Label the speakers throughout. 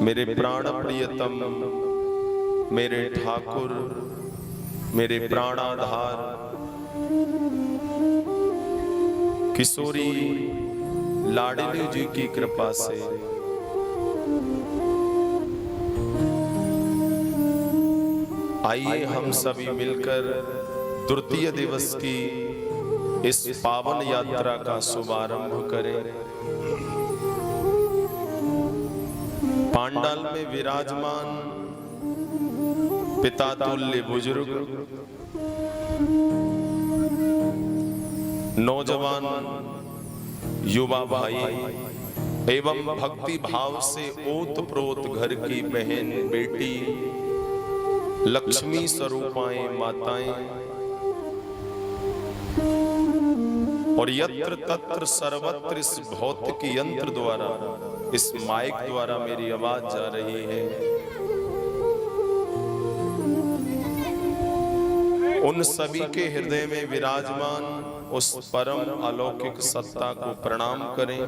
Speaker 1: मेरे प्राण प्रियतम, मेरे ठाकुर, मेरे प्राणाधार किशोरी लाडली जी की कृपा से आइए हम सभी मिलकर तृतीय दिवस की इस पावन यात्रा का शुभारंभ करें। पांडाल में विराजमान पिता तुल्य बुजुर्ग, नौजवान युवा भाई एवं भक्ति भाव से ओत प्रोत घर की बहन बेटी, लक्ष्मी स्वरूपाएं माताएं और यत्र तत्र सर्वत्र इस भौतिक यंत्र द्वारा, इस माइक द्वारा मेरी आवाज जा रही है, उन सभी के हृदय में विराजमान उस परम अलौकिक सत्ता को प्रणाम करें।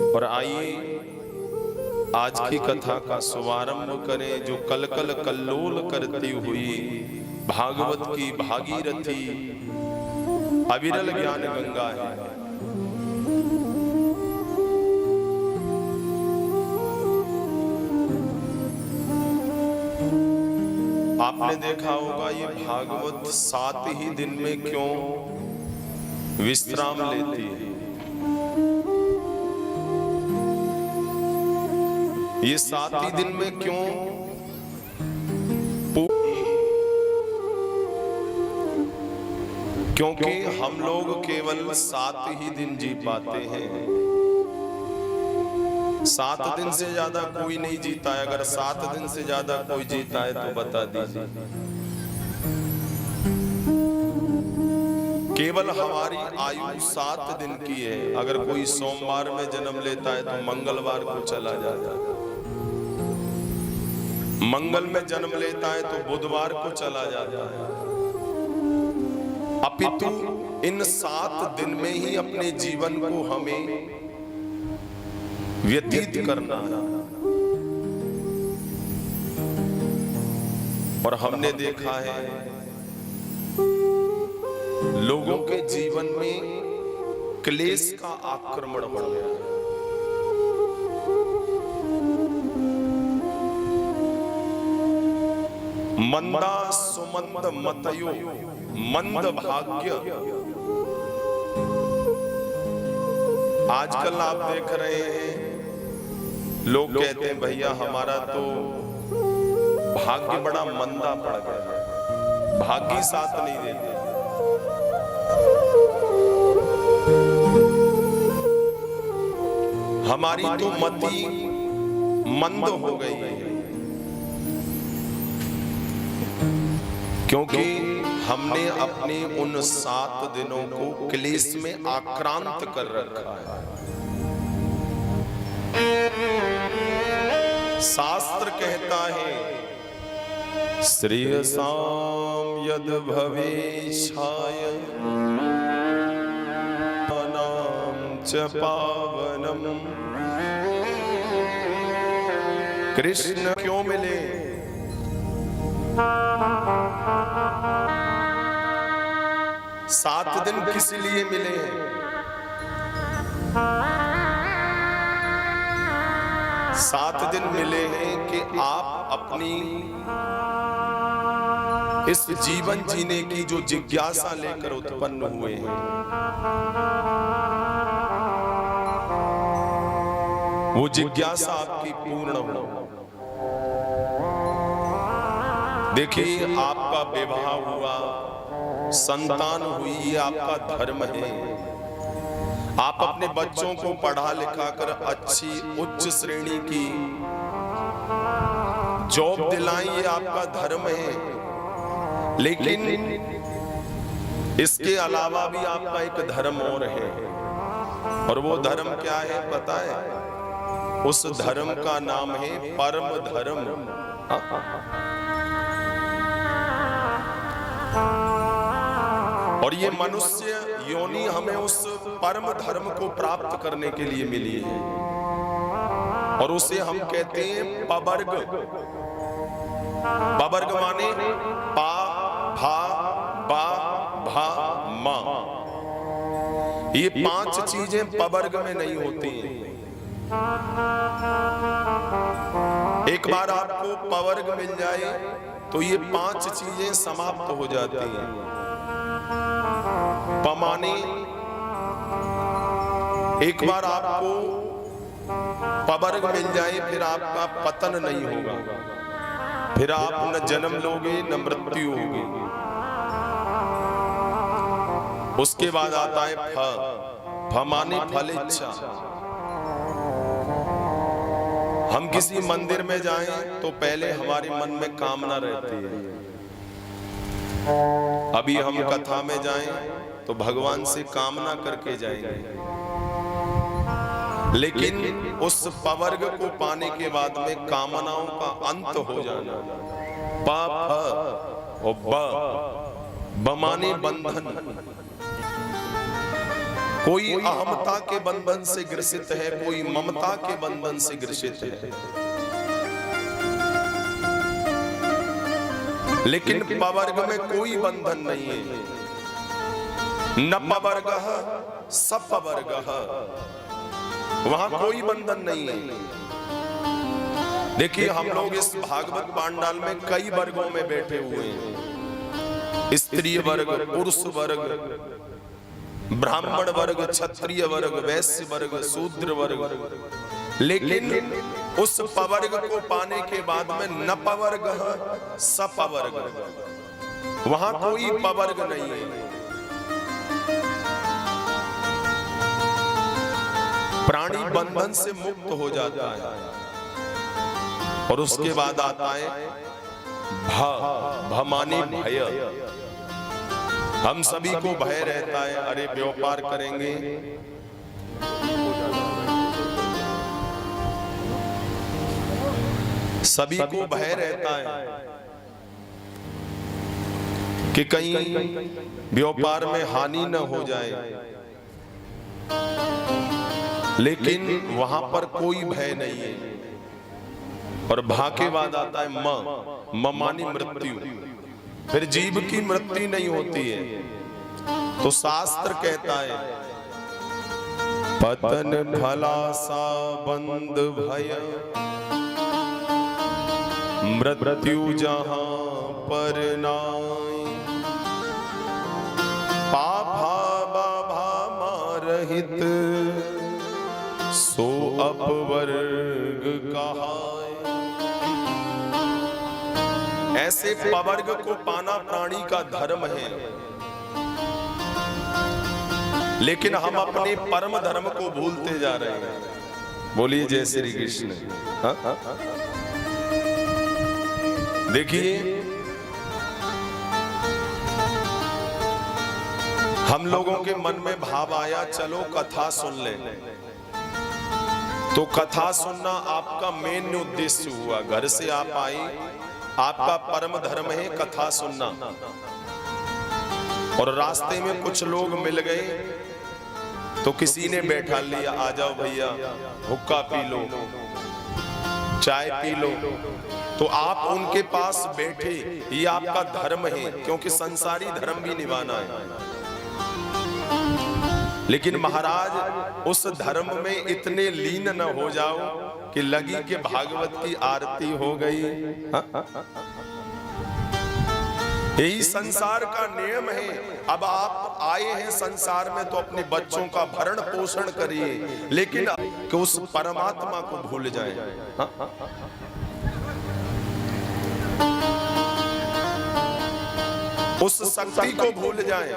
Speaker 1: और आइए आज की कथा का शुभारंभ करें, जो कल कल कल्लोल करती हुई भागवत की भागीरथी अविरल ज्ञान गंगा है। आपने देखा होगा ये भागवत 7 ही दिन में क्यों विश्राम लेती है। ये 7 ही दिन में क्यों क्योंकि हम लोग केवल 7 ही दिन जी पाते हैं। 7 दिन से ज्यादा कोई नहीं जीता है। अगर 7 दिन से ज्यादा कोई जीता है तो बता दीजिए। केवल हमारी आयु 7 दिन की है। अगर कोई सोमवार में जन्म लेता है तो मंगलवार को चला जाता है, मंगल में जन्म लेता है तो बुधवार को चला जाता है। अपितु इन 7 दिन में ही अपने जीवन को हमें व्यतीत करना है। और हमने देखा है लोगों के जीवन में क्लेश का आक्रमण बढ़ गया है। मंदा सुमंद मतयो मंद भाग्य। आजकल आप देख रहे हैं लोग कहते हैं भैया हमारा तो भाग्य बड़ा मंदा पड़ गया है, भाग्य साथ नहीं देते। हमारी तो मति मंद हो गई है, क्योंकि हमने अपने उन 7 दिनों को क्लेश में आक्रांत कर रखा है। शास्त्र कहता है श्रेयसाम यद भवेशाय नाम च पावनम। कृष्ण क्यों मिले? 7 दिन किस लिए मिले? 7 दिन मिले हैं कि आप अपनी इस जीवन जीने की जो जिज्ञासा लेकर उत्पन्न हुए हैं, वो जिज्ञासा आपकी पूर्ण हो। देखिए आपका विवाह हुआ, संतान हुई, ये आपका धर्म है। आप अपने बच्चों को पढ़ा लिखा कर अच्छी उच्च श्रेणी की जॉब दिलाएं, ये आपका धर्म है। लेकिन इसके अलावा भी आपका एक धर्म और है, और वो धर्म क्या है पता है? उस धर्म का नाम है परम धर्म। और ये मनुष्य योनि हमें उस परम धर्म को प्राप्त करने के लिए मिली है। और उसे हम कहते हैं पवर्ग। पवर्ग माने पा भा बा भा मा। ये 5 चीजें पवर्ग में नहीं होती हैं। एक बार आपको पवर्ग मिल जाए तो ये 5 चीजें समाप्त हो जाती हैं। पमाने एक बार आपको पवर्ग मिल जाए फिर आपका पतन नहीं होगा, फिर आप न जन्म लोगे न मृत्यु होगी। उसके बाद आता है फ माने फल इच्छा। हम किसी मंदिर में जाएं तो पहले हमारे मन में कामना रहती है। अभी हम कथा में जाएं तो भगवान से कामना करके जाएंगे, लेकिन उस पवर्ग को पाने के बाद में कामनाओं का अंत हो जाना। प फ और ब माने बंधन। कोई अहमता के बंधन से ग्रसित है, कोई ममता के बंधन से ग्रसित है, लेकिन पवर्ग में कोई बंधन नहीं है। न पवर्गः सपवर्गः, वहां कोई बंधन नहीं है। देखिए हम लोग इस भागवत पांडाल में कई वर्गों में बैठे हुए हैं। स्त्री वर्ग, पुरुष वर्ग, ब्राह्मण वर्ग, क्षत्रिय वर्ग, वैश्य वर्ग, शूद्र वर्ग, लेकिन उस पवर्ग को पाने के बाद में न पवर्ग सपवर्ग, वहां कोई पवर्ग नहीं है। प्राणी बंधन से मुक्त हो जाता है। और उसके बाद आता है भ माने भय। हम सभी को भय रहता है, अरे व्यापार करेंगे सभी को भय रहता है कि कहीं व्यापार में हानि न हो जाए, लेकिन वहां पर कोई भय नहीं है। और भा के बाद आता है म मानी मृत्यु। फिर जीव की मृत्यु नहीं होती है। तो शास्त्र कहता है पतन फलासा बंद भय, मृत्यु जहां पर नाई, पाभा बाभा मारहित सो अपवर्ग कहाय। ऐसे पवर्ग को पाना प्राणी का धर्म है, लेकिन हम अपने परम धर्म को भूलते जा रहे हैं। बोलिए जय श्री कृष्ण। देखिए हम लोगों के मन में भाव आया चलो कथा सुन ले, तो कथा सुनना आपका मेन उद्देश्य हुआ। घर से आप आए, आपका परम धर्म है कथा सुनना, और रास्ते में कुछ लोग मिल गए तो किसी ने बैठा लिया, आ जाओ भैया हुक्का पी लो, चाय पी लो, तो आप उनके पास बैठे, ये आपका धर्म है, क्योंकि संसारी धर्म भी निभाना है। लेकिन महाराज उस धर्म में इतने लीन न हो जाओ कि लगी कि भागवत की आरती हो गई। यही संसार का नियम है। अब आप आए हैं संसार में तो अपने बच्चों का भरण पोषण करिए, लेकिन कि उस परमात्मा को भूल जाए। उस शक्ति को भूल जाए।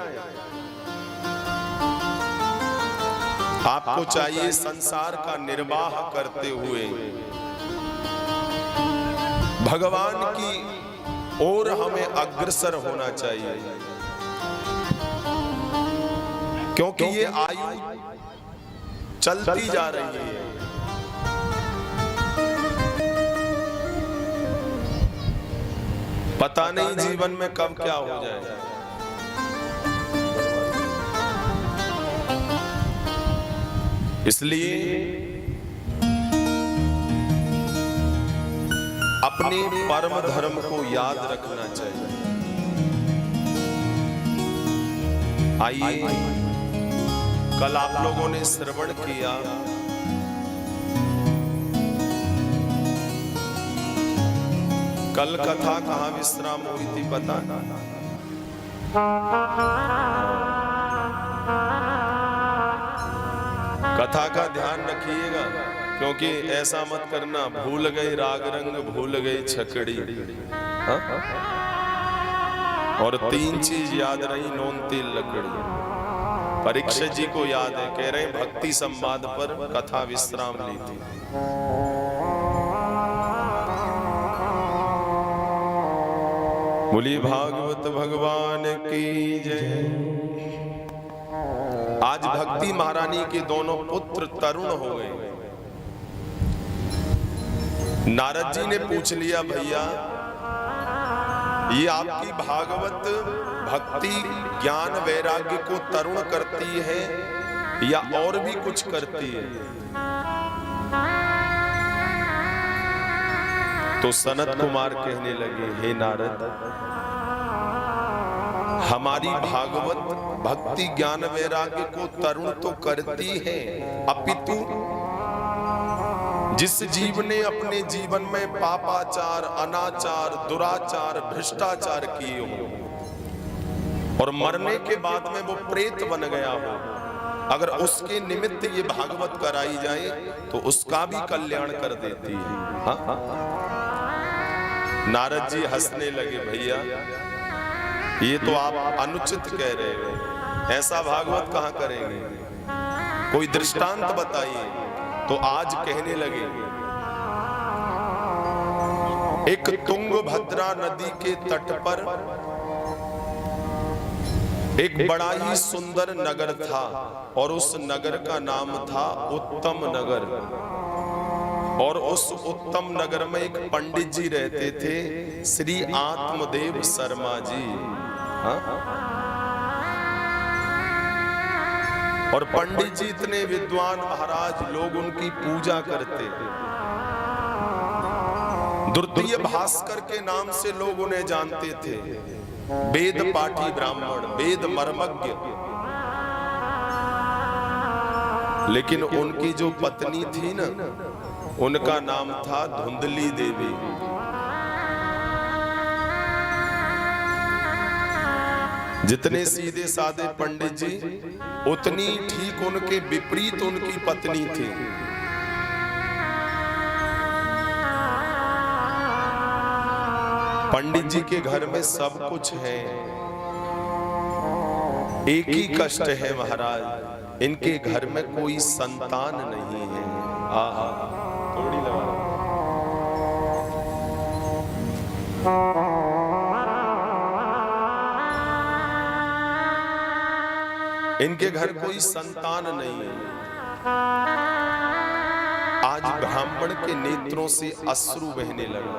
Speaker 1: आपको चाहिए संसार का निर्वाह करते हुए भगवान की ओर हमें अग्रसर होना चाहिए, क्योंकि ये आयु चलती जा रही है। पता नहीं जीवन में कब क्या हो जाए। इसलिए अपने परम धर्म को याद रखना चाहिए। आइए, कल आप लोगों ने श्रवण किया कल कथा कहाँ विश्राम हुई थी पता? कथा का ध्यान रखिएगा, क्योंकि ऐसा मत करना भूल गई राग रंग भूल गई छकड़ी, हा? और 3 चीज याद रही, नून तेल लकड़ी। परीक्षित जी को याद है, कह रहे भक्ति संवाद पर कथा विश्राम ली थी। बोली भागवत भगवान की जय। आज भक्ति महारानी के दोनों पुत्र तरुण हो गए। नारद जी ने पूछ लिया, भैया ये आपकी भागवत भक्ति ज्ञान वैराग्य को तरुण करती है या और भी कुछ करती है? तो सनत कुमार कहने लगे, हे नारद, हमारी भागवत भक्ति ज्ञान वैराग्य को तरुण तो करती है, अपितु जिस जीव ने अपने जीवन में पापाचार, अनाचार, दुराचार, भ्रष्टाचार किए हो और मरने के बाद में वो प्रेत बन गया हो, अगर उसके निमित्त ये भागवत कराई जाए तो उसका भी कल्याण कर देती है। हाँ? नारद जी हंसने लगे, भैया ये तो आप अनुचित कह रहे हो, ऐसा भागवत कहां करेंगे, कोई दृष्टांत बताइए। तो आज कहने लगे, एक तुंगभद्रा नदी के तट पर एक बड़ा ही सुंदर नगर था और उस नगर का नाम था उत्तम नगर। और उस उत्तम नगर में एक पंडित जी रहते थे, श्री आत्मदेव शर्मा जी। हाँ? और पंडित जी इतने विद्वान महाराज, लोग उनकी पूजा करते। द्वितीय भास्कर के नाम से लोग उन्हें जानते थे, वेद पाठी ब्राह्मण, वेद मर्मज्ञ। लेकिन उनकी जो पत्नी थी ना, उनका नाम था धुंधली देवी। जितने सीधे साधे पंडित जी, उतनी ठीक उनके विपरीत उनकी पत्नी थी। पंडित जी के घर में सब कुछ है, एक ही कष्ट है महाराज, इनके घर में कोई संतान नहीं है। आहा, थोड़ी लगा। इनके घर कोई संतान नहीं है। आज ब्राह्मण के नेत्रों से अश्रु बहने लगा,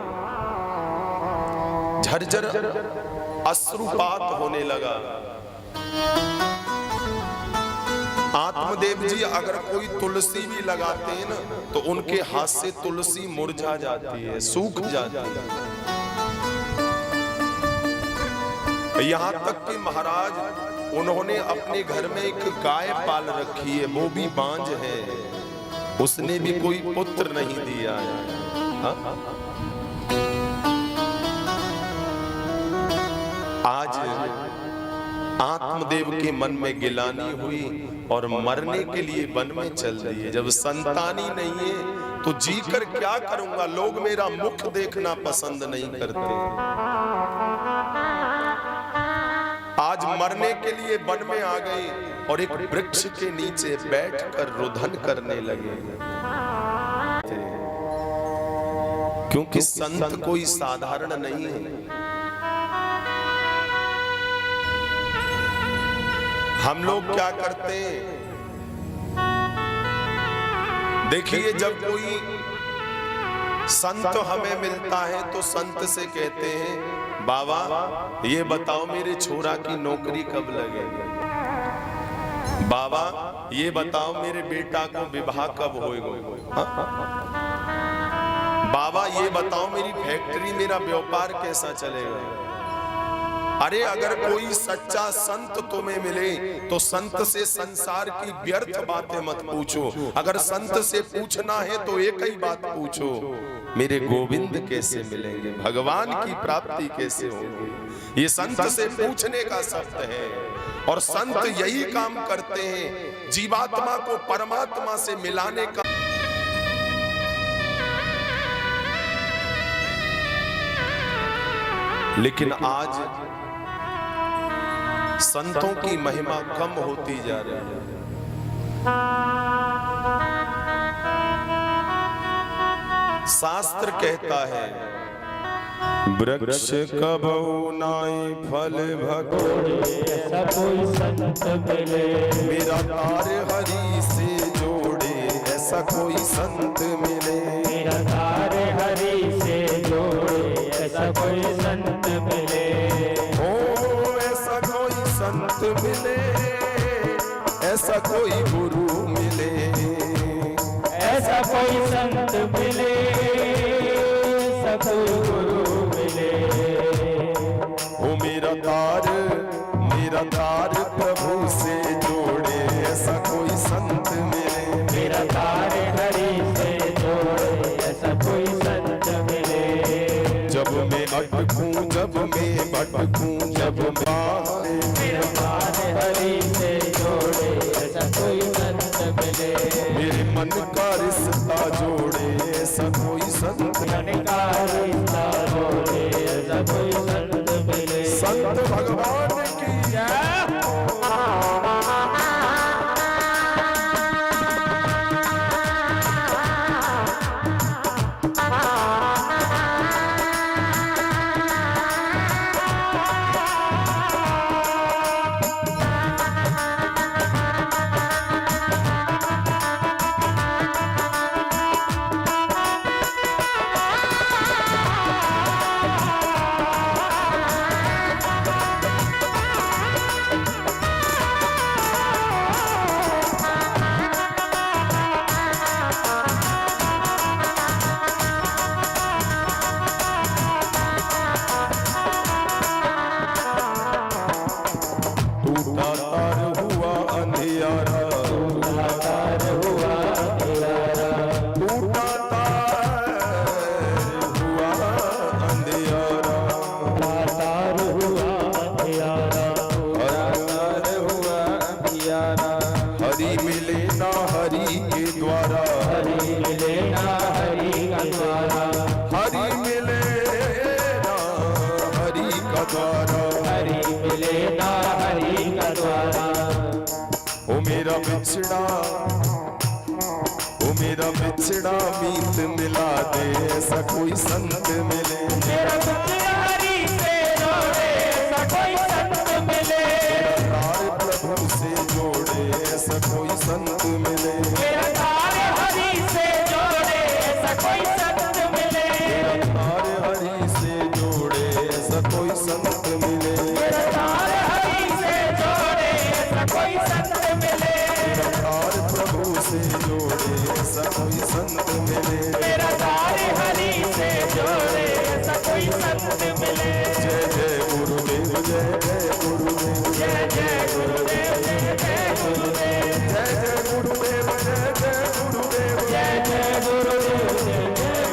Speaker 1: झरझर अश्रुपात होने लगा। आत्मदेव जी अगर कोई तुलसी भी लगाते हैं ना, तो उनके हाथ से तुलसी मुरझा जाती है, सूख जाती है। यहां तक कि महाराज उन्होंने अपने घर में एक गाय पाल रखी है, वो भी बांझ है, उसने भी कोई पुत्र नहीं दिया है। हाँ? आज आत्मदेव के मन में गिलानी हुई और मरने के लिए वन में चल दिए। जब संतान ही नहीं है तो जीकर क्या करूंगा, लोग मेरा मुख देखना पसंद नहीं करते। आज मरने के लिए वन में आ गए और एक वृक्ष के नीचे बैठकर रुदन करने लगे, क्योंकि संत कोई साधारण नहीं है। हम लोग क्या करते हैं, देखिए जब कोई संत हमें मिलता है तो संत से कहते हैं, बाबा ये बताओ मेरे छोरा की नौकरी कब लगेगी, बाबा ये बताओ मेरे बेटा को विवाह कब होएगा। बाबा ये बताओ मेरी फैक्ट्री, मेरा व्यापार कैसा चलेगा? अरे अगर कोई सच्चा संत तुम्हें मिले तो संत से संसार की व्यर्थ बातें मत पूछो। अगर संत से पूछना है तो एक ही बात पूछो, मेरे गोविंद कैसे मिलेंगे, भगवान की प्राप्ति कैसे होगी। ये संत से पूछने का शब्द है। और संत यही काम करते हैं, जीवात्मा को परमात्मा से मिलाने का। लेकिन आज संतों की महिमा कम होती जा रही है। शास्त्र कहता है वृक्ष कबहु नाई फल भगोड़े,
Speaker 2: ऐसा कोई संत मिले
Speaker 1: मेरा तार हरि से जोड़े, ऐसा कोई संत मिले
Speaker 2: मेरा तार हरि से जोड़े, ऐसा कोई संत मिले।
Speaker 1: ऐसा कोई संत मिले, ऐसा कोई गुरु मिले,
Speaker 2: ऐसा कोई संत मिले, ऐसा कोई गुरु मिले।
Speaker 1: ओ मेरा तार प्रभु से जोड़े, ऐसा कोई संत मिले
Speaker 2: मेरा तार हरि से जोड़े, ऐसा कोई संत मिले।
Speaker 1: जब मैं अटकूं, जब मैं भटकूं, जब मैं
Speaker 2: मेरा तार हरि से जोड़े, ऐसा कोई संत मिले।
Speaker 1: मेरे मन का रिश्ता जोड़े, ऐसा कोई संत
Speaker 2: मन का रिश्ता जोड़े, ऐसा कोई संत मिले।
Speaker 1: संत भगवान की जय। मेरा बिछड़ा मीत मिला दे, ऐसा कोई संत मिले
Speaker 2: मेरा बिछड़ा हरि से जोड़े, ऐसा कोई संत मिले।
Speaker 1: तार प्रभु से जोड़े, ऐसा कोई संत मिले
Speaker 2: मेरा तार हरि से जोड़े, ऐसा कोई संत मिले।
Speaker 1: तार हरि से जोड़े, ऐसा कोई संत मिले
Speaker 2: मेरा तार हरि से जोड़े, ऐसा कोई संत मिले।
Speaker 1: तार प्रभु से जोड़े, ऐसा कोई संत मिले
Speaker 2: मेरा तार हरि से जोड़े, ऐसा कोई संत मिले।
Speaker 1: जय जय गुरुदेव, जय जय गुरुदेव,
Speaker 2: जय जय गुरुदेव, जय जय गुरुदेव,
Speaker 1: जय जय गुरुदेव, जय जय गुरुदेव,
Speaker 2: जय जय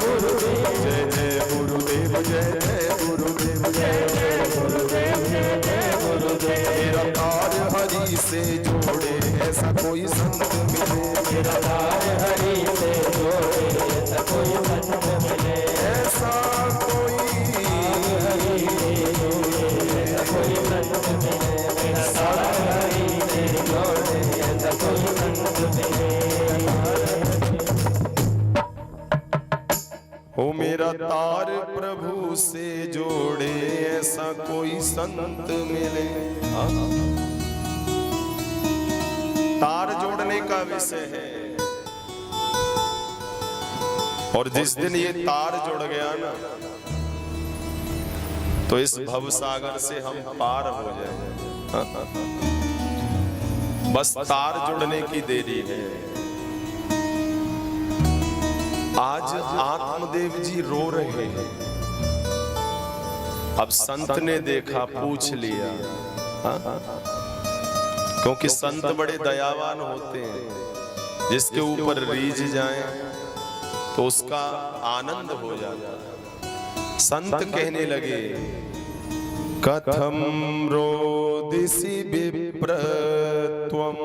Speaker 2: गुरुदेव, जय जय गुरुदेव,
Speaker 1: जय जय गुरुदेव, जय जय गुरुदेव,
Speaker 2: जय जय गुरुदेव, जय जय गुरुदेव।
Speaker 1: मेरा तार हरि से जोड़े, ऐसा कोई संत मिले
Speaker 2: मेरा तार हरि से जोड़े, ऐसा कोई संत मिले।
Speaker 1: ऐसा कोई
Speaker 2: हरि से जोड़े, ऐसा कोई संत मिले। मेरा तार हरि से जोड़े, ऐसा कोई संत मिले।
Speaker 1: हो मेरा तार प्रभु से जोड़े, ऐसा कोई संत मिले। तार जोड़ने का विषय है, और जिस दिन ये तार जुड़ गया ना, तो इस भवसागर से हम पार हो जाएंगे। बस तार जुड़ने की देरी है। आज आत्मदेव जी रो रहे हैं। अब संत ने देखा, पूछ लिया, क्योंकि संत बड़े दयावान होते हैं, जिसके ऊपर रीझ जाए तो उसका आनंद हो जाता है। संत कहने लगे, कथम रोदिसी विप्र त्वम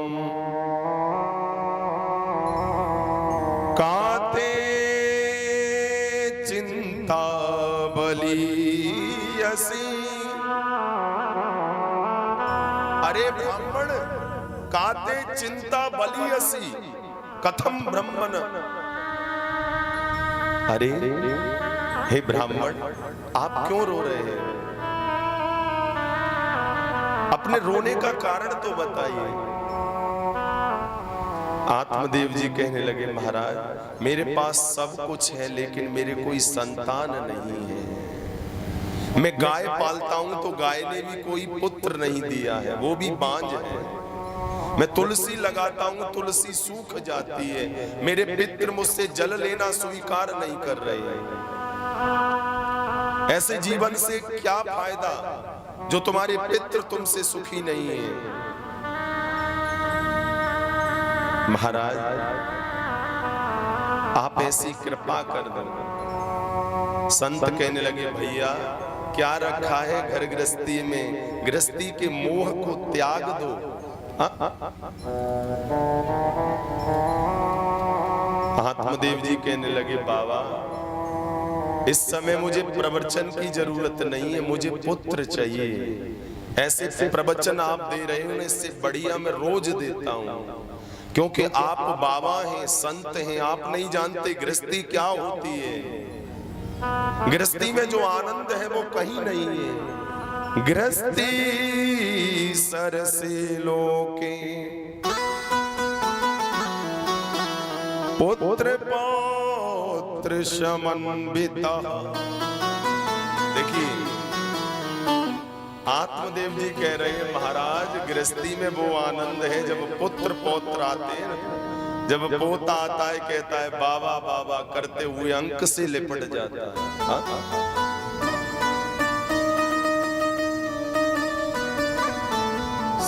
Speaker 1: काते चिंता बलियसी। अरे ब्राह्मण, काते चिंता बलियसी कथम ब्रह्मन। अरे हे ब्राह्मण, आप क्यों रो रहे हैं? अपने रोने का कारण तो बताइए। आत्मदेव जी कहने लगे, महाराज मेरे पास सब कुछ है, लेकिन मेरे कोई संतान नहीं है। मैं गाय पालता हूं तो गाय ने भी कोई पुत्र नहीं दिया है, वो भी बांझ है। मैं तुलसी लगाता हूं, तुलसी सूख जाती है। मेरे पितृ मुझसे जल लेना स्वीकार नहीं कर रहे हैं। ऐसे जीवन से क्या फायदा जो तुम्हारे पितृ तुमसे सुखी नहीं है। महाराज आप ऐसी कृपा कर दो। संत कहने लगे, भैया क्या रखा है घर गृहस्थी में? गृहस्थी के मोह को त्याग दो। आत्मदेव जी कहने लगे, बाबा इस समय मुझे प्रवचन की जरूरत नहीं है, मुझे पुत्र चाहिए। ऐसे प्रवचन आप दे रहे हो, इससे बढ़िया मैं रोज देता हूं, क्योंकि आप बाबा हैं, संत हैं। आप नहीं जानते गृहस्थी क्या होती है। गृहस्थी में जो आनंद है वो कहीं नहीं है। गृहस्थी सरसे लोके पुत्र पौत्र समन्विता। देखिए आत्मदेव जी कह रहे हैं, महाराज गृहस्थी में वो आनंद है जब पुत्र पौत्र आते हैं। जब पोता आता है, कहता है बाबा बाबा करते हुए अंक से लिपट जाता है।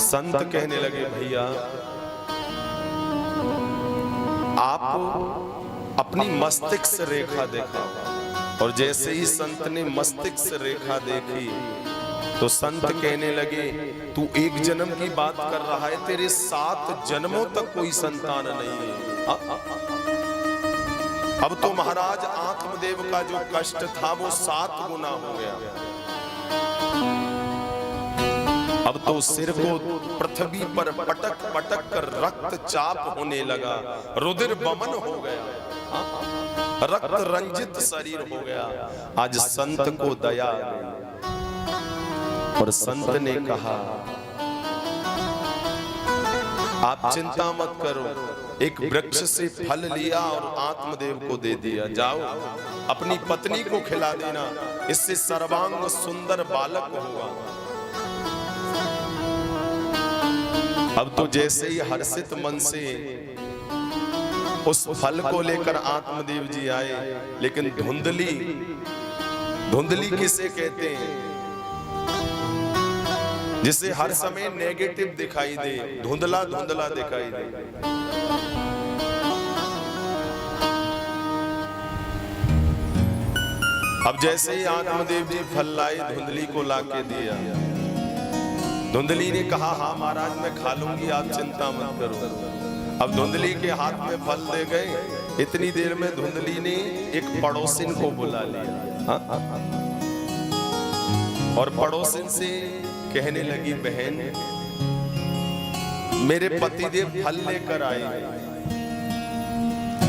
Speaker 1: संत कहने लगे, भैया आप अपनी मस्तिष्क रेखा देखा। और जैसे ही संत ने मस्तिष्क रेखा देखी तो संत कहने लगे, तू एक जन्म की बात कर रहा है, तेरे 7 जन्मों तक कोई संतान नहीं है। अब तो महाराज आत्मदेव का जो कष्ट था वो 7 गुना हो गया। अब तो सिर को पृथ्वी पर पटक पटक कर रक्तचाप होने लगा, रुधिर बमन हो गया, रक्त रंजित शरीर हो गया। आज संत को दया और संत ने कहा, आप चिंता मत करो, एक वृक्ष से फल लिया और आत्मदेव को दे दिया, जाओ अपनी पत्नी को खिला देना, इससे सर्वांग सुंदर बालक होगा। अब तो जैसे ही हर्षित मन से उस फल को लेकर आत्मदेव जी आए, लेकिन धुंधली, धुंधली किसे कहते हैं? जिसे हर समय नेगेटिव दिखाई दे, धुंधला धुंधला दिखाई दे। अब जैसे ही आत्मदेव जी फल लाए, धुंधली को लाके दिया। धुंधली ने कहा, हाँ महाराज मैं खा लूंगी, आप चिंता मत करो। अब धुंधली के हाथ में फल दे गए। इतनी देर में धुंधली ने एक पड़ोसिन को बुला लिया और पड़ोसिन से कहने लगी, बहन मेरे पतिदेव फल लेकर आए।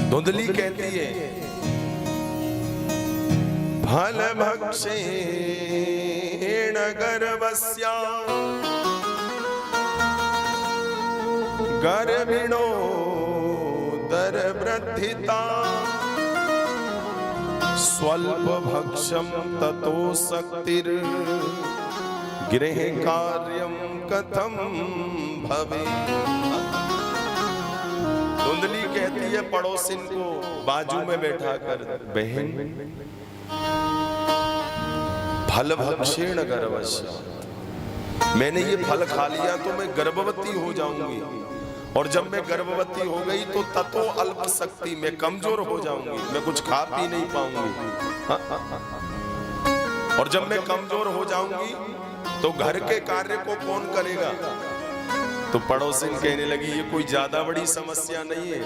Speaker 1: धुंधली कहती है, फल भक्षेण गर्भस्या गर्भिणो दरवृद्धिता स्वल्प भक्षम ततो शक्तिर गृह कार्यम कथम भवे। धुंधली कहती है पड़ोसिन को बाजू में बैठा कर, बहन फल भक्षेण गर्भस्य, मैंने ये फल खा लिया तो मैं गर्भवती हो जाऊंगी, और जब मैं गर्भवती हो गई तो ततो अल्प शक्ति, मैं कमजोर हो जाऊंगी, मैं कुछ खा पी नहीं पाऊंगी। और जब मैं कमजोर हो जाऊंगी तो घर के कार्य को कौन करेगा? तो पड़ोसिन कहने लगी ये कोई ज्यादा बड़ी समस्या नहीं है,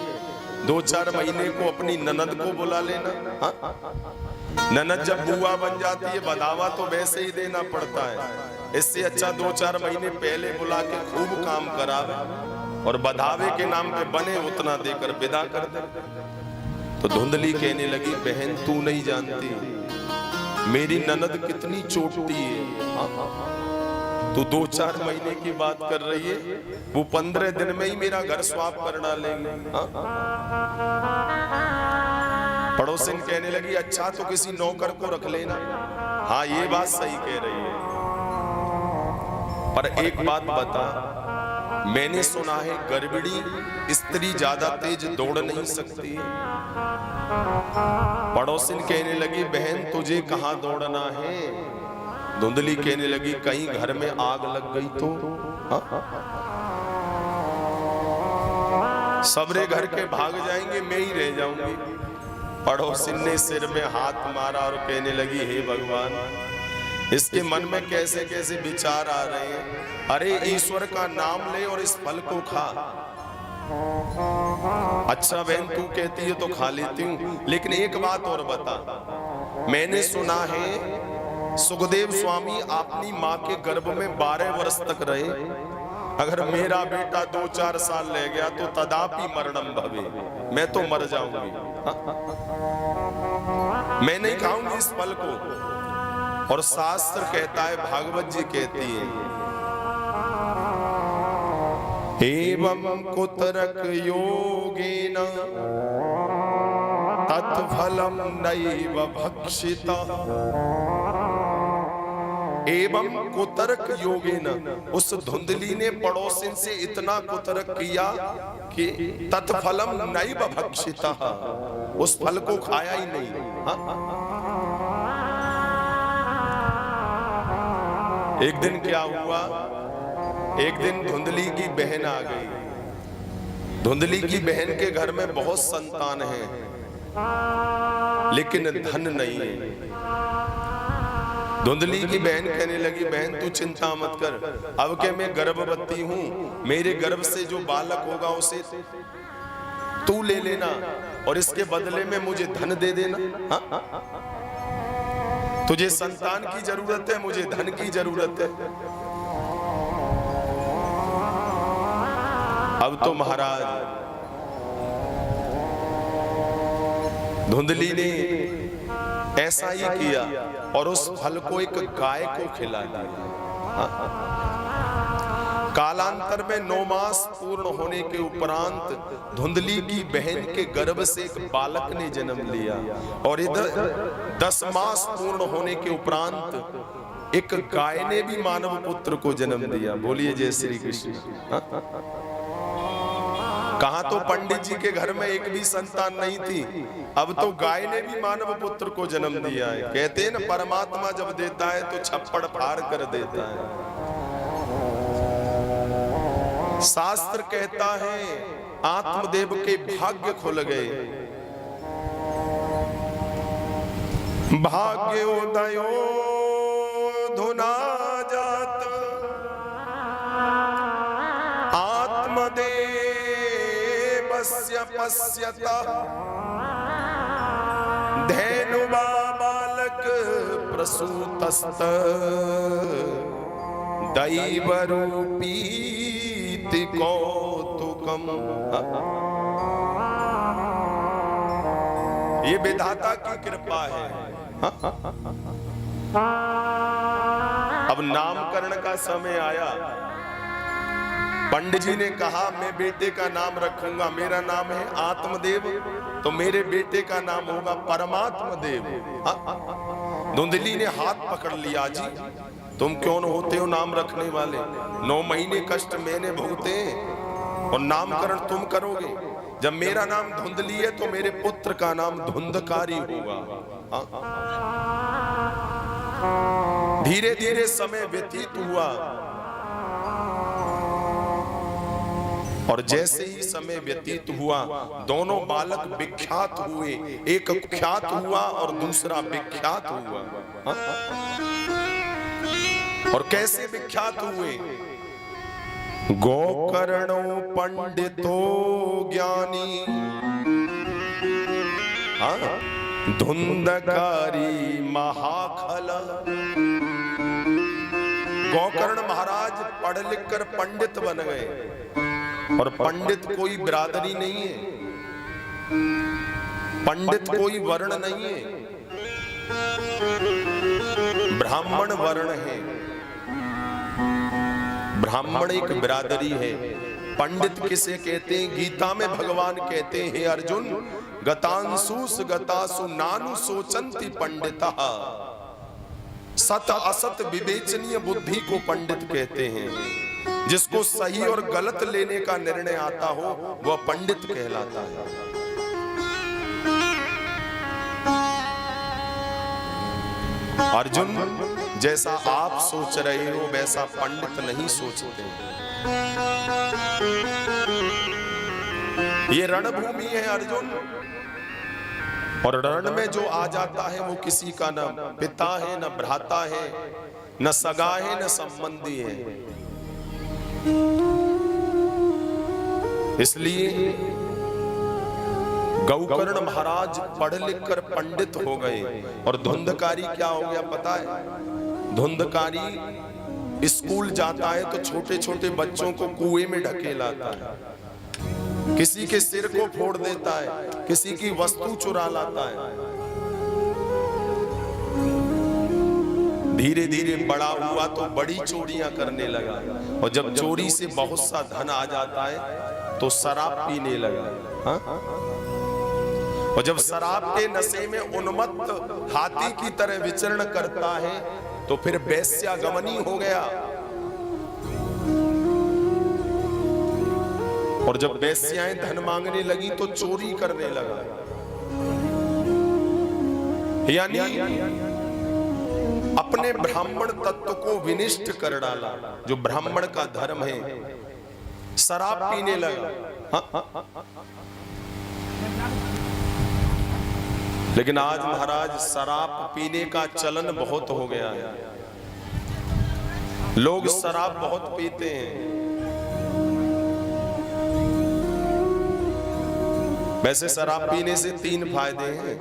Speaker 1: 2-4 महीने को अपनी ननद को बुला लेना। ननद जब बुआ बन जाती है बधावा तो वैसे ही देना पड़ता है, इससे अच्छा 2-4 महीने पहले बुला के खूब काम करावे और बधावे के नाम पे बने उतना देकर विदा कर दे। तो धुंधली कहने लगी बहन तू नहीं जानती मेरी ननद कितनी चोटी है, तू 2-4 महीने की बात कर रही है, वो 15 दिन में ही मेरा घर स्वाप कर डालेंगे। पड़ोसिन कहने लगी अच्छा तो किसी नौकर को रख लेना। हाँ ये बात सही कह रही है, पर एक बात बता, मैंने सुना है गर्भिणी स्त्री ज्यादा तेज दौड़ नहीं सकती। पड़ोसिन कहने लगी बहन तुझे कहां दौड़ना है? धुंधली कहने लगी कहीं घर में आग लग गई तो? सबरे घर के भाग जाएंगे, मैं ही रह जाऊंगी। पड़ोसिन ने सिर में हाथ मारा और कहने लगी हे भगवान, इसके मन में कैसे कैसे विचार आ रहे हैं। अरे ईश्वर का नाम ले और इस फल को खा। अच्छा बहन तू कहती है तो खा लेती हूँ, लेकिन एक बात और बता, मैंने सुना है सुखदेव स्वामी अपनी माँ के गर्भ में 12 वर्ष तक रहे, अगर मेरा बेटा 2-4 साल रह गया तो तदापि मरणम भवे, मैं तो मर जाऊंगी, मैं नहीं खाऊंगी इस फल को। और शास्त्र कहता है, भागवत जी कहती है एवं कुतरक योगेन तत्फलम नैव भक्षिता। एवं कुतर्क योगेन, उस धुंधली ने पड़ोसिन से इतना कुतर्क किया कि तत्फलम नैव भक्षिता, उस फल को खाया ही नहीं। एक दिन क्या हुआ, एक दिन धुंधली की बहन आ गई। धुंधली की बहन के घर में बहुत संतान है लेकिन धन नहीं है। धुंधली की बहन कहने लगी बहन तू चिंता मत कर, अब के मैं गर्भवती हूं, मेरे गर्भ से जो बालक होगा उसे तू ले लेना और इसके बदले में मुझे धन दे देना। तुझे संतान की जरूरत है, मुझे धन की जरूरत है। अब तो महाराज धुंधली ने ऐसा ही किया और उस फल को एक गाय को खिला दिया। कालांतर में 9 मास पूर्ण होने के उपरांत धुंधली की बहन के गर्भ से एक बालक ने जन्म लिया और इधर 10 मास पूर्ण होने के उपरांत एक गाय ने भी मानव पुत्र को जन्म दिया। बोलिए जय श्री कृष्ण। कहा तो पंडित जी के घर में एक भी संतान नहीं थी, अब तो गाय ने भी मानव पुत्र को जन्म दिया है। कहते हैं ना परमात्मा जब देता है तो छप्पड़ फाड़ कर देता है। शास्त्र कहता है आत्मदेव के भाग्य खुल गए। भाग्योदयो धुना जात आत्मदेवस्य पश्यता धेनुवा बालक प्रसूतस्त दैवरूपी कौतुकम। ये विधाता की कृपा है। अब नामकरण का समय आया। पंडित जी ने कहा मैं बेटे का नाम रखूंगा, मेरा नाम है आत्मदेव, तो मेरे बेटे का नाम होगा परमात्मा देव। धुंधली ने हाथ पकड़ लिया, जी तुम कौन होते हो नाम रखने वाले? 9 महीने कष्ट मैंने भुगते और नामकरण तुम करोगे? जब मेरा नाम धुंधली है तो मेरे पुत्र का नाम धुंधकारी होगा। धीरे धीरे समय व्यतीत हुआ और जैसे ही समय व्यतीत हुआ दोनों बालक विख्यात हुए, एक कुख्यात हुआ और दूसरा विख्यात हुआ। और कैसे विख्यात हुए? गोकर्णो पंडितो ज्ञानी, धुंधकारी महाखल। गोकर्ण महाराज पढ़ लिख कर पंडित बन गए, और पंडित कोई बिरादरी नहीं है, पंडित कोई वर्ण नहीं है, ब्राह्मण वर्ण है, ब्राह्मण एक बिरादरी है। पंडित किसे कहते हैं? गीता में भगवान कहते हैं, अर्जुन गतांसुस गतासु नानु सोचंति पंडिता। सत असत विवेचनीय बुद्धि को पंडित कहते हैं। जिसको सही और गलत लेने का निर्णय आता हो वह पंडित कहलाता है। अर्जुन, जैसा आप सोच रहे हो वैसा पंडित नहीं सोचते। ये रणभूमि है अर्जुन, और रण में जो आ जाता है वो किसी का न पिता है, न भ्राता है, न सगा है, न संबंधी है। इसलिए गौकर्ण महाराज पढ़ लिख कर पंडित हो गए। और धुंधकारी क्या हो गया पता है? धुंधकारी स्कूल जाता है तो छोटे छोटे बच्चों को कुएं में ढकेलाता है, किसी के सिर को फोड़ देता है, किसी की वस्तु चुरा लाता है। धीरे धीरे बड़ा हुआ तो बड़ी चोरियां करने लगा, और जब चोरी से बहुत सा धन आ जाता है तो शराब पीने लगा। और जब शराब के नशे में उन्मत्त हाथी की तरह विचरण करता है तो फिर वेश्यागमनी हो गया। और जब वेश्याएं धन मांगने लगी तो चोरी करने लगा। यानी अपने ब्राह्मण तत्व को विनिष्ट कर डाला। जो ब्राह्मण का धर्म है, शराब पीने लगा। लेकिन आज महाराज शराब पीने का चलन बहुत हो गया है, लोग शराब बहुत पीते हैं। वैसे शराब पीने से 3 फायदे हैं।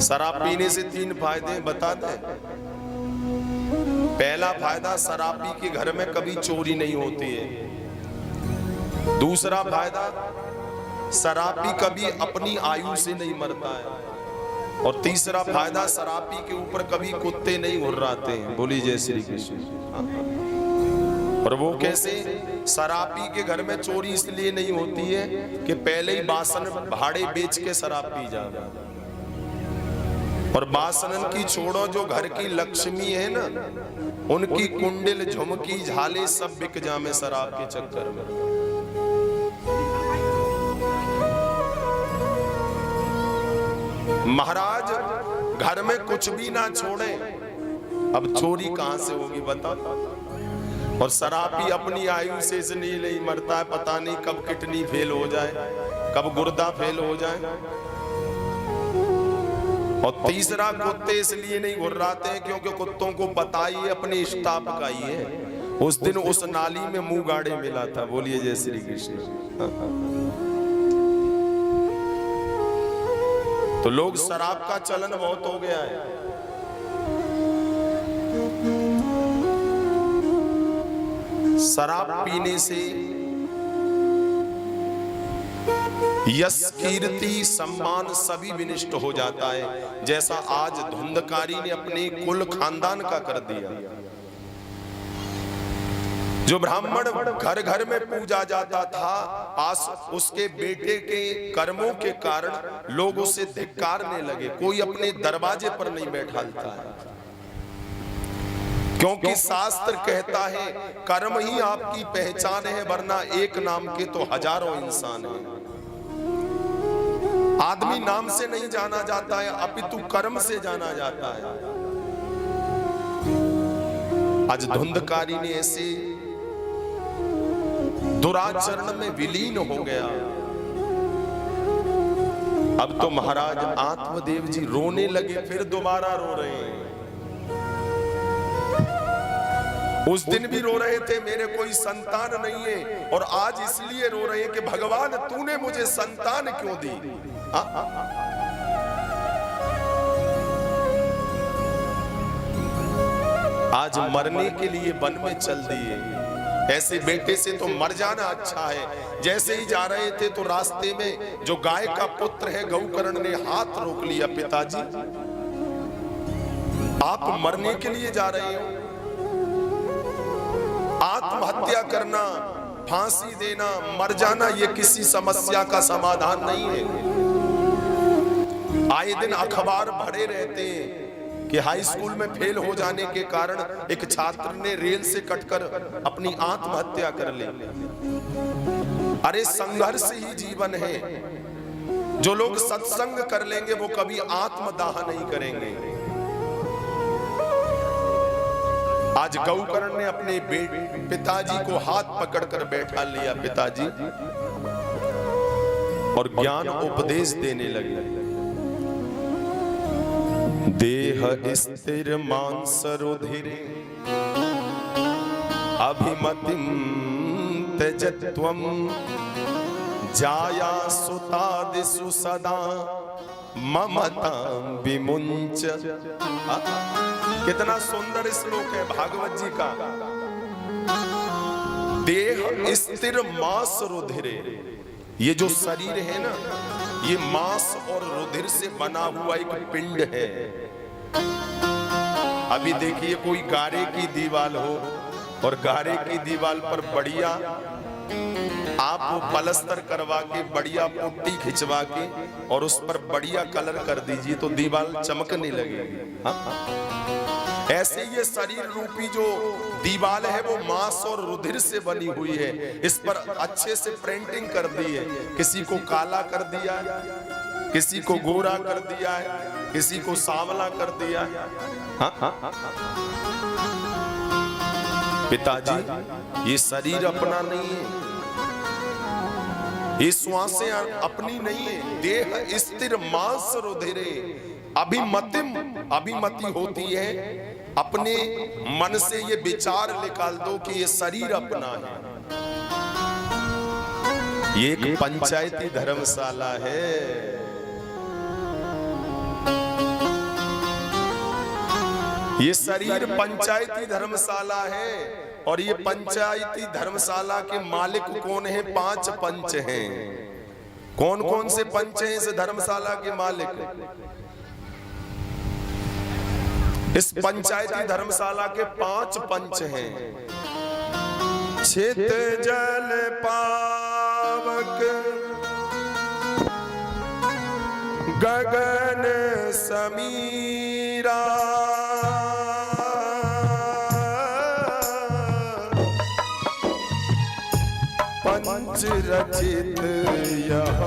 Speaker 1: शराब पीने से 3 फायदे बता दें। पहला फायदा, शराबी के घर में कभी चोरी नहीं होती है। दूसरा फायदा, शराबी कभी अपनी आयु से नहीं मरता है। और तीसरा फायदा, शराबी के ऊपर कभी कुत्ते नहीं हुर्राते हैं। बोली जय श्री कृष्ण। और वो कैसे? शराबी के घर में चोरी इसलिए नहीं होती है कि पहले ही बासन भाड़े बेच के शराब पी जाए। और बासनन की छोड़ो, जो घर की लक्ष्मी है ना, उनकी कुंडल झुमकी झाले सब बिक जामे शराब के चक्कर में। महाराज घर में कुछ भी ना छोड़े, अब चोरी कहां से होगी बताओ। और शराबी अपनी आयु से इसलिए नहीं मरता है, पता नहीं कब किडनी फेल हो जाए, कब गुर्दा फेल हो जाए। और तीसरा, कुत्ते इसलिए नहीं घुर्राते हैं क्योंकि कुत्तों को पता ही अपने स्टाफ का ही है। उस दिन उस नाली में मुंह गाड़े मिला था। बोलिए जय श्री कृष्ण। तो लोग शराब का चलन बहुत हो गया है। शराब पीने से यश, कीर्ति, सम्मान सभी विनिष्ट हो जाता है, जैसा आज धुंधकारी ने अपने कुल खानदान का कर दिया। जो ब्राह्मण घर घर में पूजा जाता था, आज उसके बेटे के कर्मों के कारण लोग उसे धिक्कारने लगे। कोई अपने दरवाजे पर नहीं बैठाता है क्योंकि शास्त्र कहता है कर्म ही आपकी पहचान है, वरना एक नाम के तो हजारों इंसान हैं। आदमी नाम से नहीं जाना जाता है, अपितु कर्म से जाना जाता है। आज धुंधकारी ने ऐसे दुराचरण में विलीन हो गया। अब तो महाराज आत्मदेव जी रोने लगे, फिर दोबारा रो रहे हैं। उस दिन भी रो रहे थे मेरे कोई संतान नहीं है, और आज इसलिए रो रहे हैं कि भगवान तूने मुझे संतान क्यों दी। आज मरने के लिए वन में चल दिए। ऐसे बेटे से तो मर जाना अच्छा है। जैसे ही जा रहे थे तो रास्ते में जो गाय का पुत्र है गौकर्ण ने हाथ रोक लिया, पिताजी आप मरने के लिए जा रहे हो। आत्महत्या करना, फांसी देना, मर जाना ये किसी समस्या का समाधान नहीं है। आए दिन अखबार भरे रहते हैं कि हाई स्कूल में फेल हो जाने के कारण एक छात्र ने रेल से कटकर अपनी आत्महत्या कर ली। अरे संघर्ष ही जीवन है। जो लोग सत्संग कर लेंगे वो कभी आत्मदाह नहीं करेंगे। आज गौकर्ण ने अपने पिताजी को हाथ पकड़कर बैठा लिया, पिताजी, और ज्ञान उपदेश देने लगे। देह स्थिर मांस रुधिरे अभिमतिं त्यजत्वं जाया सुतादिषु सदा ममतां विमुञ्च। कितना सुंदर श्लोक है भागवत जी का। देह स्थिर मांस रुधिरे, ये जो शरीर है ना, ये मांस और रुधिर से बना हुआ एक पिंड है। अभी देखिए कोई गारे की दीवार हो और गारे की दीवार पर बढ़िया आप पलस्तर करवा के, बढ़िया पुट्टी खिंचवा के और उस पर बढ़िया कलर कर दीजिए तो दीवार चमकने लगेगी। ऐसे ये शरीर रूपी जो दीवार है वो मांस और रुधिर से बनी हुई है। इस पर अच्छे से प्रिंटिंग कर दी है। किसी को काला कर दिया है, किसी को गोरा कर दिया है, किसी को सांवला कर दिया है। पिताजी ये शरीर अपना नहीं है, ये श्वासें अपनी नहीं है। देह स्थिर मांस रुधिरे अभिमति होती है। अपने मन से ये विचार निकाल दो कि ये शरीर अपना है। ये एक पंचायती धर्मशाला है। ये शरीर पंचायती धर्मशाला है, और ये पंचायती धर्मशाला के मालिक कौन है? 5 पंच हैं। कौन कौन से पंच हैं इस धर्मशाला के मालिक? इस पंचायती धर्मशाला के 5 पंच हैं। छित जल पावक गगन समीरा, पंच रचित यह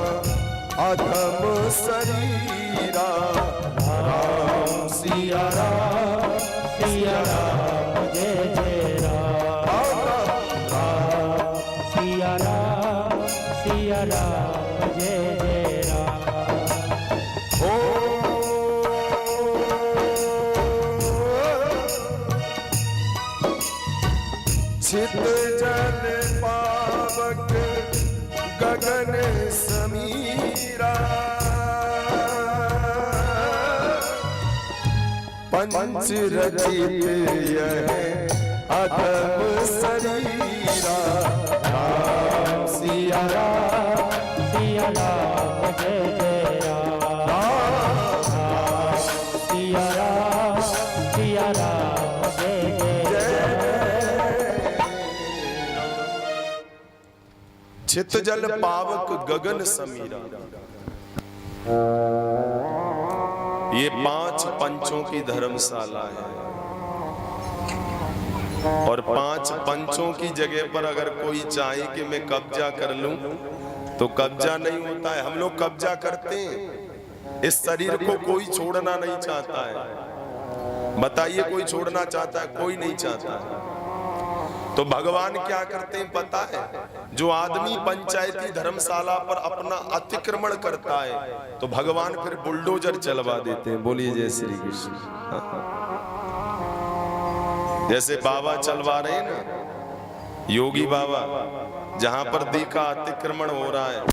Speaker 1: अधम शरीरा। राम सिया राम, सिया राम जय जय राम। राम सिया राम, सिया राम जय जय राम। छित जल पावक गगन समीरा, पंच रचित यह अधम शरीरा। राम सिया राम, सिया राम जय जय राम। राम सिया राम, सिया राम जय जय। छित जल पावक गगन समीरा, ये 5 पंचों की धर्मशाला है। और 5 पंचों की जगह पर अगर कोई चाहे कि मैं कब्जा कर लूं तो कब्जा नहीं होता है। हम लोग कब्जा करते हैं, इस शरीर को कोई छोड़ना नहीं चाहता है। बताइए कोई छोड़ना चाहता है? कोई नहीं चाहता है। तो भगवान क्या करते हैं पता है? जो आदमी पंचायती धर्मशाला पर अपना अतिक्रमण करता है तो भगवान फिर बुलडोजर चलवा देते हैं। बोलिए जय श्री कृष्ण। जैसे बाबा चलवा रहे हैं ना, योगी बाबा, जहां पर देखा अतिक्रमण हो रहा है,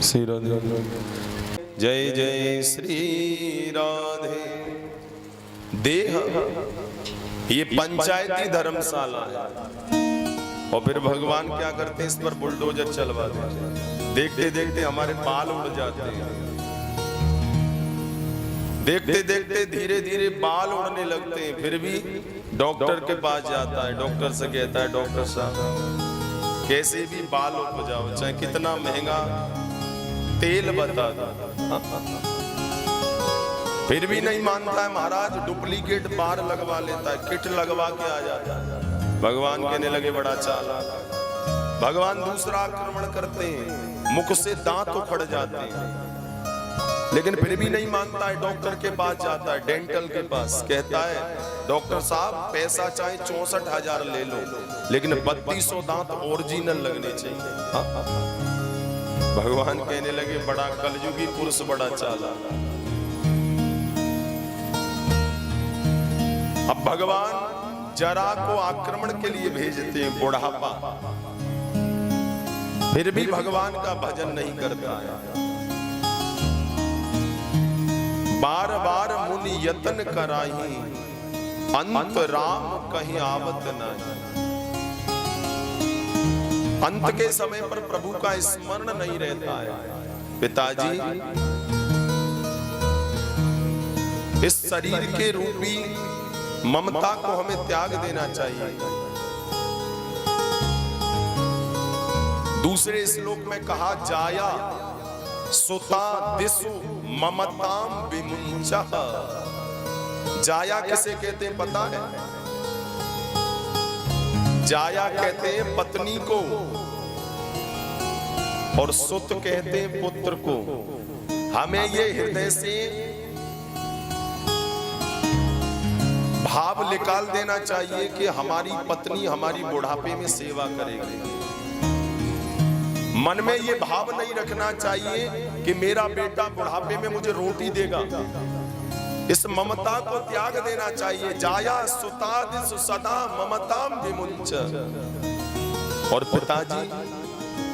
Speaker 1: श्री राधे। जय जय श्री राधे। देह ये पंचायती धर्मशाला है और फिर भगवान क्या करते हैं? इस पर बुलडोजर चलवा देते हैं। देखते देखते हमारे बाल उड़ जाते हैं, देखते देखते धीरे धीरे बाल उड़ने लगते हैं। फिर भी डॉक्टर के पास जाता है, डॉक्टर से कहता है डॉक्टर साहब कैसे भी बाल उड़ जाओ, चाहे कितना महंगा तेल बता दो। फिर भी नहीं मानता है महाराज, डुप्लीकेट बार लगवा लेता है, किट लगवा के आ जाता है। भगवान कहने लगे बड़ा चालाक। भगवान दूसरा आक्रमण करते हैं, मुख से दांत उखड़ जाते हैं, लेकिन फिर भी नहीं मानता है। डॉक्टर के पास जाता है, डेंटल के पास, कहता है डॉक्टर साहब पैसा चाहे 64,000 ले लो, लेकिन 3200 दांत ओरिजिनल लगने चाहिए। भगवान कहने लगे बड़ा कलयुगी पुरुष, बड़ा चालाक। अब भगवान जरा को आक्रमण के लिए भेजते हैं, बुढ़ापा, फिर भी भगवान का भजन नहीं करता है। बार बार मुनि यत्न कराही, अंत राम कहीं आवत नहीं। अंत के समय पर प्रभु का स्मरण नहीं रहता है। पिताजी, इस शरीर के रूपी ममता को हमें त्याग देना चाहिए। दूसरे श्लोक में कहा जाया सुता दिशु ममताम विमुंचः। जाया किसे कहते हैं पता है? जाया कहते हैं पत्नी को और सुत कहते हैं पुत्र को। हमें ये हृदय से भाव निकाल देना चाहिए कि हमारी पत्नी हमारी बुढ़ापे में सेवा करेगी। मन में ये भाव नहीं रखना चाहिए कि मेरा बेटा बुढ़ापे में मुझे रोटी देगा। इस ममता को त्याग देना चाहिए। जाया सुतादिषु सदा ममताम विमुंच। और पिताजी,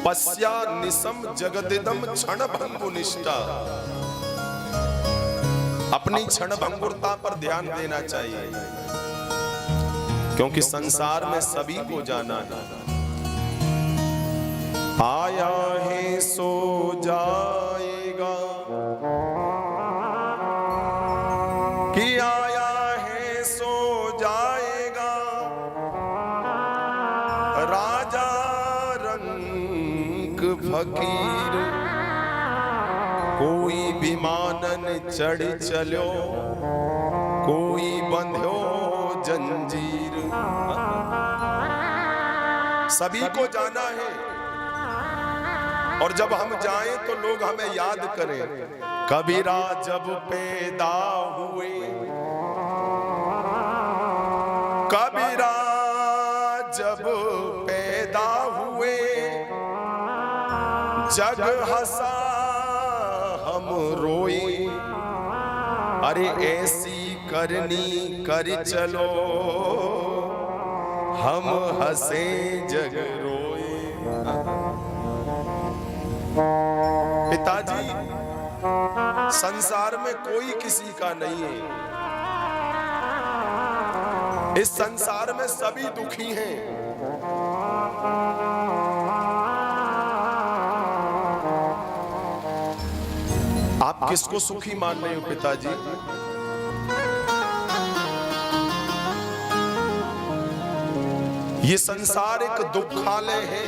Speaker 1: पश्या निसम जगदिदम क्षण भंगुनिष्ठा। अपनी क्षण भंगुरता पर ध्यान देना चाहिए, क्योंकि संसार में सभी को जाना है। आया है सो जाएगा, कि आया है सो जाएगा। राजा रंग फकीर, कोई विमानन चढ़ चलो, कोई बंध्यो जंजीर। सभी को जाना है, और जब हम जाएं तो लोग हमें याद करें। कबीरा जब पैदा हुए, कबीरा जग हंसा हम रोए, अरे ऐसी करनी कर चलो, हम हंसे जग रोए। पिताजी, संसार में कोई किसी का नहीं है। इस संसार में सभी दुखी हैं। आप किसको सुखी मान रहे हो पिताजी? ये संसार एक दुखालय है।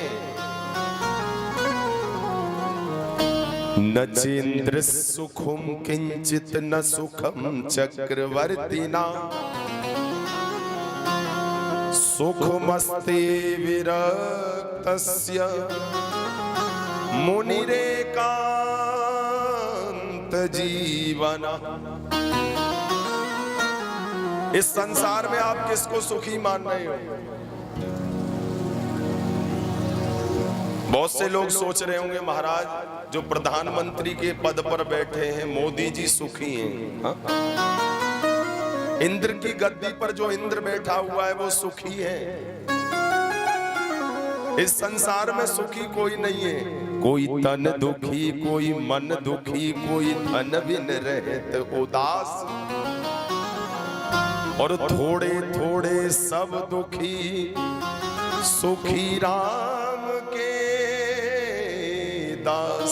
Speaker 1: न चेन्द्र सुखम किंचित न सुखम चक्रवर्तिना, सुखमस्ते विरक्तस्य मुनिरेकांत जीवना। इस संसार में आप किसको सुखी मान रहे हो? बहुत से लोग सोच रहे होंगे महाराज, जो प्रधानमंत्री के पद पर बैठे हैं मोदी जी सुखी हैं। हा? इंद्र की गद्दी पर जो इंद्र बैठा हुआ है वो सुखी है। इस संसार में सुखी कोई नहीं है। कोई तन दुखी, कोई मन दुखी, कोई धन बिन रहत उदास, और थोड़े थोड़े सब दुखी, सुखी राम के दास।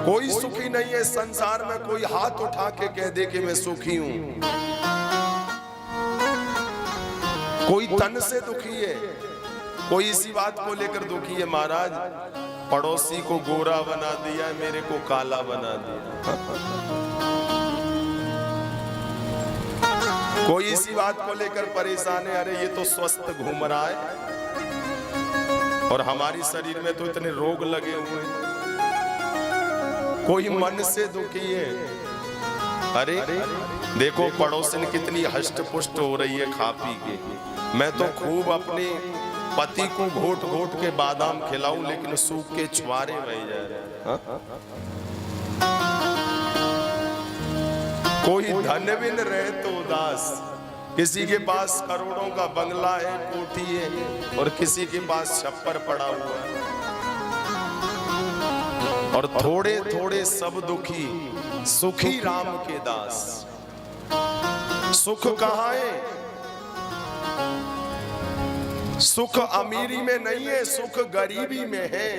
Speaker 1: कोई सुखी नहीं है संसार में। कोई हाथ उठा के कह दे कि मैं सुखी हूं। कोई तन से दुखी है, कोई इसी बात को लेकर दुखी है, महाराज पड़ोसी को गोरा बना दिया, मेरे को काला बना दिया। कोई इसी बात को लेकर परेशान है, अरे ये तो स्वस्थ घूम रहा है और हमारी शरीर में तो इतने रोग लगे हुए हैं। कोई मन से दुखी है, अरे देखो पड़ोसन कितनी हष्ट पुष्ट हो रही है खा पी के, मैं तो खूब अपने पति को घोट घोट के बादाम खिलाऊं लेकिन सूख के छुआरे बह जा रहे। कोई धन बिन रहे तो उदास। किसी के पास करोड़ों का बंगला है, कोठी है, और किसी के पास छप्पर पड़ा हुआ है। और थोड़े थोड़े सब दुखी, सुखी राम के दास। सुख कहाँ है? सुख अमीरी में नहीं है, सुख गरीबी में है।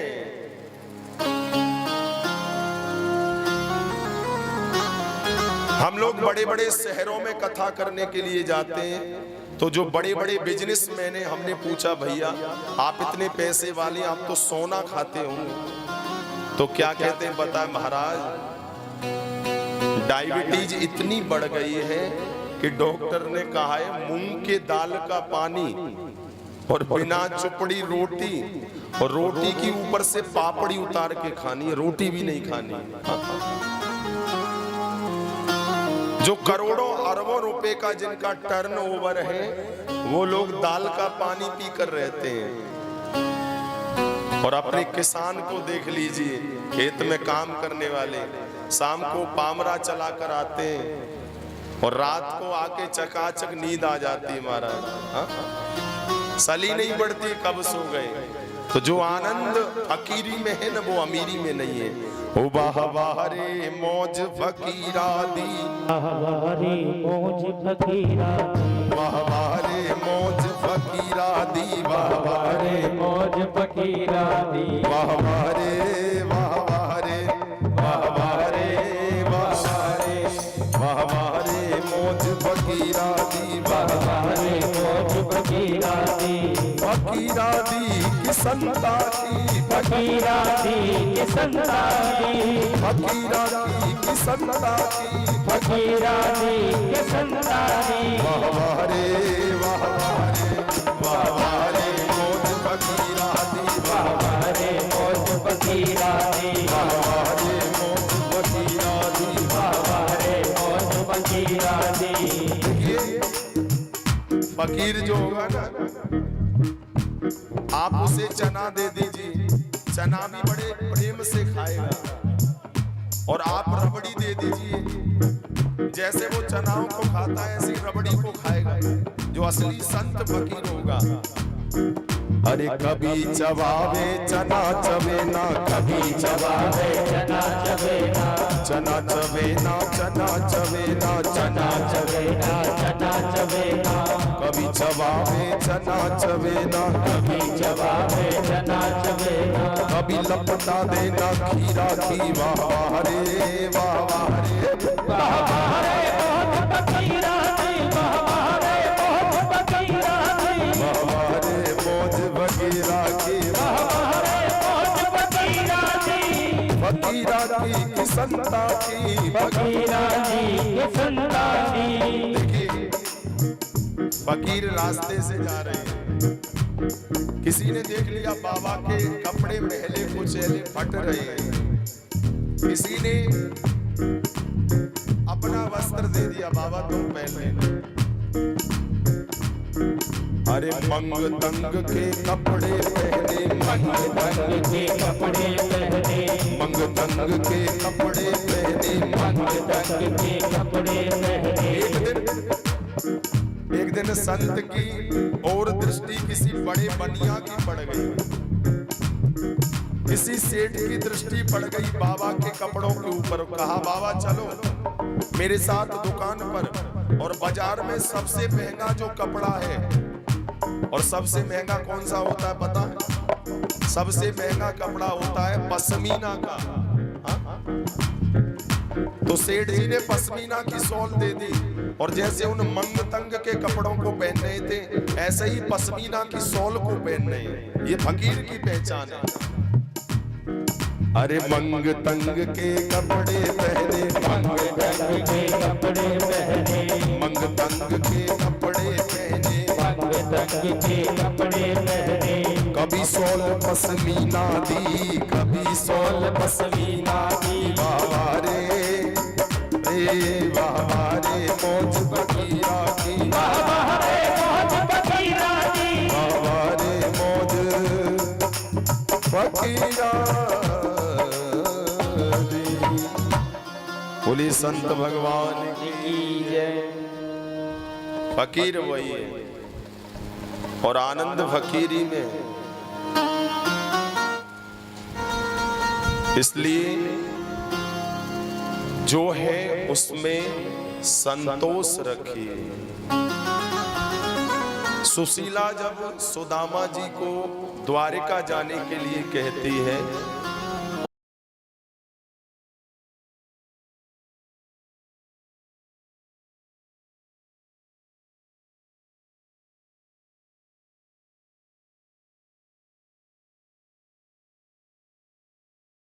Speaker 1: हम लोग बड़े बड़े शहरों में कथा करने के लिए जाते हैं, तो जो बड़े बड़े बिजनेसमैन हैं, हमने पूछा भैया आप इतने पैसे वाले, आप तो सोना खाते होंगे, तो क्या कहते हैं बताएं महाराज, डायबिटीज इतनी बढ़ गई है कि डॉक्टर ने कहा है मूंग के दाल का पानी और बिना चुपड़ी रोटी, और रोटी की ऊपर से पापड़ी उतार के खानी है, रोटी भी नहीं खानी। जो करोड़ों अरबों रुपए का जिनका टर्नओवर है, वो लोग दाल का पानी पीकर रहते हैं। और अपने किसान को देख लीजिए, खेत में काम करने वाले शाम को पामरा चलाकर आते हैं और रात को आके चकाचक नींद आ जाती है महाराज। सली नहीं बढ़ती कब सो गए। तो जो आनंद फकीरी में है ना, वो अमीरी में नहीं है। ओ वाह वाह रे मौज फकीरा दी,
Speaker 2: वाह रे मौज फकीरा,
Speaker 1: वाह वाह रे मौज फकीरा दी, वाह रे
Speaker 2: मौज फकीरा दी,
Speaker 1: वाह रे वाह रे वाह रे वाह रे मौज फकीरा दी, वाह
Speaker 2: रे मौज फकीरा दी,
Speaker 1: फकीरा दी की संता की,
Speaker 2: फकीरा दी के संता दी,
Speaker 1: फकीरा दी की संता की,
Speaker 2: फकीरा दी के संता दी,
Speaker 1: वाह रे वाह रे मौज फकीरा दी,
Speaker 2: वाह रे मौज फकीरा दी,
Speaker 1: वाह रे मौज फकीरा दी,
Speaker 2: वाह रे मौज फकीरा दी।
Speaker 1: फकीर जो होगा ना, आप उसे चना दे दीजिए, चना भी बड़े प्रेम से खाएगा और आप रबड़ी दे दीजिए, जैसे वो चनाओं को खाता है ऐसे रबड़ी को खाएगा। जो असली संत फकीर होगा,
Speaker 3: अरे कभी चबावे चना चबे ना, कभी
Speaker 2: चबावे चना चबे ना,
Speaker 3: चना चबे ना, चना चबे ना,
Speaker 2: चना चबे ना, चना चबे ना,
Speaker 3: कभी चबावे चना चबे ना,
Speaker 2: कभी चबावे चना चबे ना,
Speaker 3: कभी लपटा देना खीरा की, वाह वाह रे वाह वाह रे,
Speaker 2: वाह वाह रे बहुत फकीरा जी, वाह वाह रे बहुत फकीरा जी,
Speaker 3: वाह वाह रे मौज फकीरा की,
Speaker 2: वाह वाह रे बहुत फकीरा जी,
Speaker 3: फकीरा की संता की,
Speaker 2: फकीरा जी ये संता जी।
Speaker 1: देखिए फकीर रास्ते से जा रहे हैं, किसी ने देख लिया बाबा के कपड़े मैले कुचैले फट रहे हैं, किसी ने अपना वस्त्र दे दिया, बाबा तुम पहन लेना। अरे मंग तंग के कपड़े पहने,
Speaker 2: मंग तंग के कपड़े पहने,
Speaker 1: मंग तंग के कपड़े पहने,
Speaker 2: मंग तंग के कपड़े पहने।
Speaker 1: एक दिन संत की और दृष्टि किसी बड़े बनिया की पड़ गई, किसी सेठ की दृष्टि पड़ गई बाबा के कपड़ों के ऊपर। कहा बाबा चलो मेरे साथ दुकान पर, और बाजार में सबसे महंगा जो कपड़ा है, और सबसे महंगा कौन सा होता है पता है? सबसे महंगा कपड़ा होता है पश्मीना का। हाँ? तो सेठ जी ने पश्मीना की शॉल दे दी, और जैसे उन मंग तंग के कपड़ों को पहन रहे थे ऐसे ही पश्मीना की शॉल को पहन रहे हैं। ये फकीर की पहचान है।
Speaker 3: अरे मंग तंग के कपड़े पहने,
Speaker 2: मंग तंग के कपड़े पहने,
Speaker 1: मंग तंग के कपड़े पहने,
Speaker 2: मंग तंग के कपड़े पहने,
Speaker 3: कभी सोल पश्मीना दी, कभी सोल
Speaker 2: पश्मीना की,
Speaker 3: वाह रे वाह रे मौज फकीरा की,
Speaker 2: वाह वाह रे बहुत फकीरा जी,
Speaker 3: वाह रे मौज फकीरा दी। बोली संत भगवान
Speaker 2: की जय।
Speaker 1: फकीर वही है, और आनंद फकीरी में। इसलिए जो है उसमें संतोष रखिए। सुशीला जब सुदामा जी को द्वारिका जाने के लिए कहती है